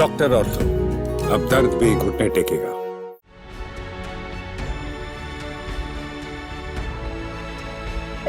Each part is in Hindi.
डॉक्टर ऑर्थो, अब दर्द भी घुटने टेकेगा।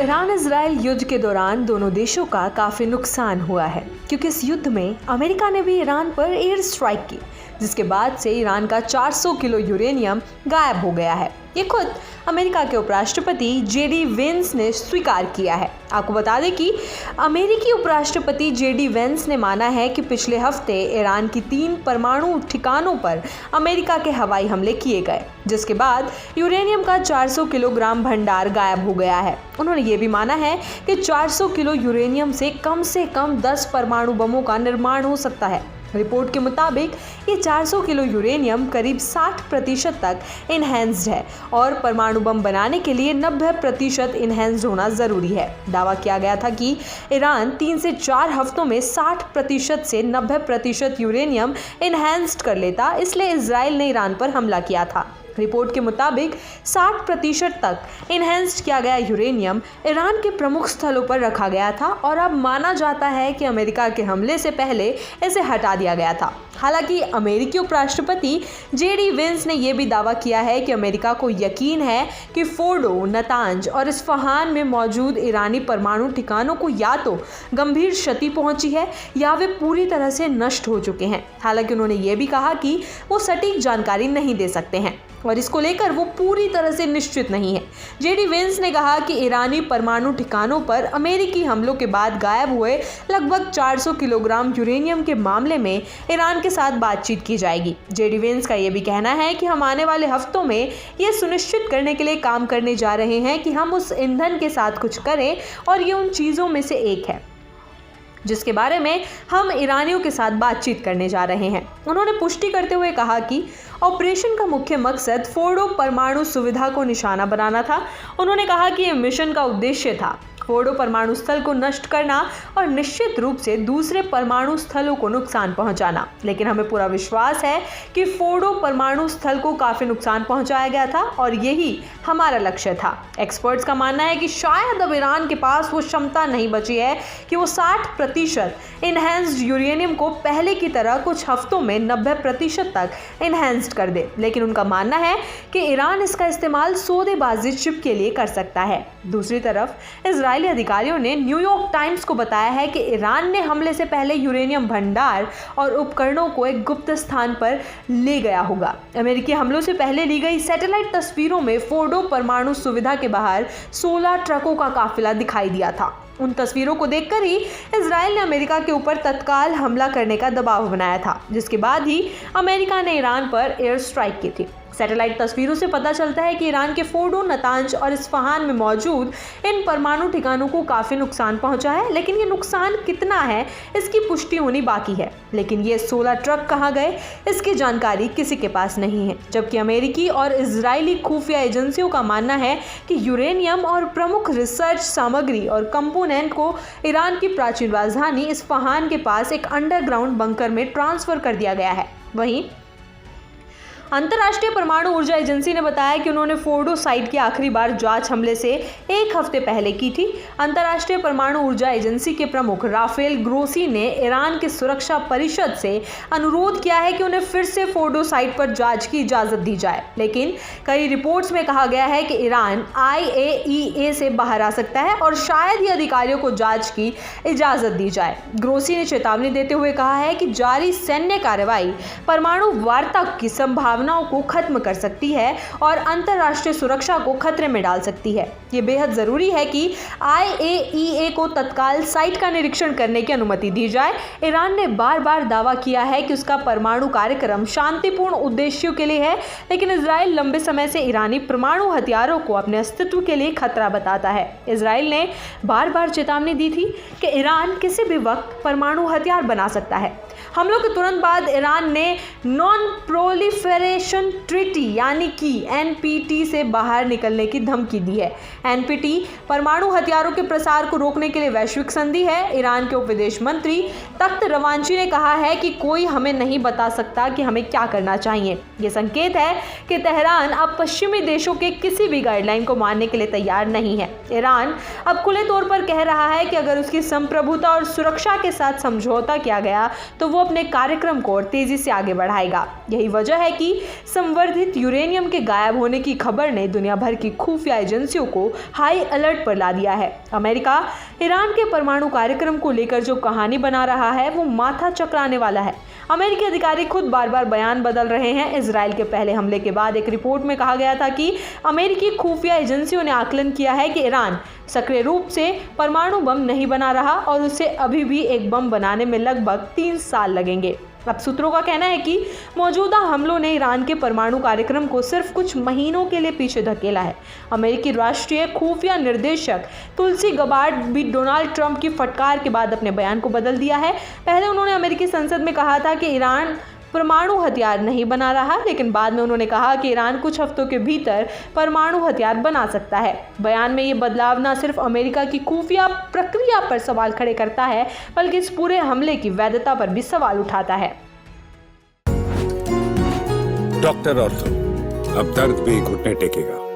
ईरान इजराइल युद्ध के दौरान दोनों देशों का काफी नुकसान हुआ है, क्योंकि इस युद्ध में अमेरिका ने भी ईरान पर एयर स्ट्राइक की, जिसके बाद से ईरान का 400 किलो यूरेनियम गायब हो गया है। ये खुद अमेरिका के उपराष्ट्रपति जेडी वेंस ने स्वीकार किया है। आपको बता दें कि अमेरिकी उपराष्ट्रपति जेडी वेंस ने माना है कि पिछले हफ्ते ईरान की 3 परमाणु ठिकानों पर अमेरिका के हवाई हमले किए गए, जिसके बाद यूरेनियम का 400 किलोग्राम भंडार गायब हो गया है। उन्होंने ये भी माना है कि 400 किलो यूरेनियम से कम 10 परमाणु बमों का निर्माण हो सकता है। रिपोर्ट के मुताबिक ये 400 किलो यूरेनियम करीब 60% तक इनहैंस्ड है और परमाणु बम बनाने के लिए 90% इनहैंस्ड होना ज़रूरी है। दावा किया गया था कि ईरान 3 से 4 हफ्तों में 60% से 90% यूरेनियम इनहैंस्ड कर लेता, इसलिए इजराइल ने ईरान पर हमला किया था। रिपोर्ट के मुताबिक 60% तक इनहैंस्ड किया गया यूरेनियम ईरान के प्रमुख स्थलों पर रखा गया था और अब माना जाता है कि अमेरिका के हमले से पहले इसे हटा दिया गया था। हालांकि अमेरिकी उपराष्ट्रपति जेडी वेंस ने यह भी दावा किया है कि अमेरिका को यकीन है कि फोर्डो, नतांज और इस्फहान में मौजूद ईरानी परमाणु ठिकानों को या तो गंभीर क्षति पहुंची है या वे पूरी तरह से नष्ट हो चुके हैं। हालांकि उन्होंने ये भी कहा कि वो सटीक जानकारी नहीं दे सकते हैं और इसको लेकर वो पूरी तरह से निश्चित नहीं है। जेडी वेंस ने कहा कि ईरानी परमाणु ठिकानों पर अमेरिकी हमलों के बाद गायब हुए लगभग 400 किलोग्राम यूरेनियम के मामले में ईरान के साथ बातचीत की जाएगी। जेडी वेंस का यह भी कहना है कि हम आने वाले हफ्तों में ये सुनिश्चित करने के लिए काम करने जा रहे हैं कि हम उस ईंधन के साथ कुछ करें और ये उन चीज़ों में से एक है जिसके बारे में हम ईरानियों के साथ बातचीत करने जा रहे हैं। उन्होंने पुष्टि करते हुए कहा कि ऑपरेशन का मुख्य मकसद फोर्डो परमाणु सुविधा को निशाना बनाना था। उन्होंने कहा कि यह मिशन का उद्देश्य था फोर्डो परमाणु स्थल को नष्ट करना और निश्चित रूप से दूसरे परमाणु स्थलों को नुकसान पहुंचाना, लेकिन हमें पूरा विश्वास है कि फोर्डो परमाणु स्थल को काफी नुकसान पहुंचाया गया था और यही हमारा लक्ष्य था। एक्सपर्ट्स का मानना है कि शायद अब ईरान के पास वो क्षमता नहीं बची है कि वो 60% इनहैंस्ड यूरेनियम को पहले की तरह कुछ हफ्तों में 90% तक इनहैंस्ड कर दे, लेकिन उनका मानना है कि ईरान इसका इस्तेमाल सौदेबाजी चिप के लिए कर सकता है। दूसरी तरफ इजरायली अधिकारियों ने न्यूयॉर्क टाइम्स को बताया है कि ईरान ने हमले से पहले यूरेनियम भंडार और उपकरणों को एक गुप्त स्थान पर ले गया होगा। अमेरिकी हमलों से पहले ली गई सैटेलाइट तस्वीरों में फोर्डो परमाणु सुविधा के बाहर 16 ट्रकों का काफिला दिखाई दिया था। उन तस्वीरों को देखकर ही इजरायल ने अमेरिका के ऊपर तत्काल हमला करने का दबाव बनाया था, जिसके बाद ही अमेरिका ने ईरान पर एयर स्ट्राइक की थी। सैटेलाइट तस्वीरों से पता चलता है कि ईरान के फोर्डो, नतांज और इस्फहान में मौजूद इन परमाणु ठिकानों को काफ़ी नुकसान पहुंचा है, लेकिन ये नुकसान कितना है इसकी पुष्टि होनी बाकी है। लेकिन ये 16 ट्रक कहाँ गए इसकी जानकारी किसी के पास नहीं है, जबकि अमेरिकी और इजरायली खुफिया एजेंसियों का मानना है कि यूरेनियम और प्रमुख रिसर्च सामग्री और कंपोनेंट को ईरान की प्राचीन राजधानी इस्फहान के पास एक अंडरग्राउंड बंकर में ट्रांसफर कर दिया गया है। वहीं अंतर्राष्ट्रीय परमाणु ऊर्जा एजेंसी ने बताया कि उन्होंने फोर्डो साइट की आखिरी बार जांच हमले से 1 हफ्ते पहले की थी। अंतर्राष्ट्रीय परमाणु ऊर्जा एजेंसी के प्रमुख राफेल ग्रोसी ने ईरान के सुरक्षा परिषद से अनुरोध किया है कि उन्हें फिर से फोर्डो साइट पर जांच की इजाज़त दी जाए, लेकिन कई रिपोर्ट्स में कहा गया है कि ईरान IAEA से बाहर आ सकता है और शायद ही अधिकारियों को जांच की इजाज़त दी जाए। ग्रोसी ने चेतावनी देते हुए कहा है कि जारी सैन्य कार्रवाई परमाणु वार्ता की संभावना को खत्म कर सकती है और अंतर्राष्ट्रीय सुरक्षा को खतरे में डाल सकती है। ये बेहद जरूरी है कि IAEA को तत्काल साइट का निरीक्षण करने की अनुमति दी जाए। ईरान ने बार बार दावा किया है कि उसका परमाणु कार्यक्रम शांतिपूर्ण उद्देश्यों के लिए है, लेकिन इजराइल लंबे समय से ईरानी परमाणु हथियारों को अपने अस्तित्व के लिए खतरा बताता है। इजराइल ने बार बार चेतावनी दी थी कि ईरान किसी भी वक्त परमाणु हथियार बना सकता है। हमलों के तुरंत बाद ईरान ने नॉन प्रोलिफेरेशन प्रोलिफरेशन ट्रीटी यानी कि एनपीटी से बाहर निकलने की धमकी दी है। एनपीटी परमाणु हथियारों के प्रसार को रोकने के लिए वैश्विक संधि है। ईरान के उप विदेश मंत्री तख्त रवांची ने कहा है कि कोई हमें नहीं बता सकता कि हमें क्या करना चाहिए। ये संकेत है कि तेहरान अब पश्चिमी देशों के किसी भी गाइडलाइन को मानने के लिए तैयार नहीं है। ईरान अब खुले तौर पर कह रहा है कि अगर उसकी संप्रभुता और सुरक्षा के साथ समझौता किया गया तो वो अपने कार्यक्रम को और तेजी से आगे बढ़ाएगा। यही वजह है कि संवर्धित यूरेनियम के गायब होने की खबर ने दुनिया भर की खुफिया एजेंसियों को हाई अलर्ट पर ला दिया है। अमेरिका ईरान के परमाणु कार्यक्रम को लेकर जो कहानी बना रहा है वो माथा चकराने वाला है। अमेरिकी अधिकारी खुद बार बार बयान बदल रहे हैं। इजराइल के पहले हमले के बाद एक रिपोर्ट में कहा गया था कि अमेरिकी खुफिया एजेंसियों ने आकलन किया है कि ईरान सक्रिय रूप से परमाणु बम नहीं बना रहा और उसे अभी भी एक बम बनाने में लगभग 3 साल लगेंगे। अब सूत्रों का कहना है कि मौजूदा हमलों ने ईरान के परमाणु कार्यक्रम को सिर्फ कुछ महीनों के लिए पीछे धकेला है। अमेरिकी राष्ट्रीय खुफिया निर्देशक तुलसी गबार्ड भी डोनाल्ड ट्रंप की फटकार के बाद अपने बयान को बदल दिया है। पहले उन्होंने अमेरिकी संसद में कहा था कि ईरान परमाणु हथियार नहीं बना रहा, लेकिन बाद में उन्होंने कहा कि ईरान कुछ हफ्तों के भीतर परमाणु हथियार बना सकता है। बयान में ये बदलाव न सिर्फ अमेरिका की खुफिया प्रक्रिया पर सवाल खड़े करता है, बल्कि इस पूरे हमले की वैधता पर भी सवाल उठाता है। डॉक्टर ऑर्थो, अब दर्द भी घुटने टेकेगा।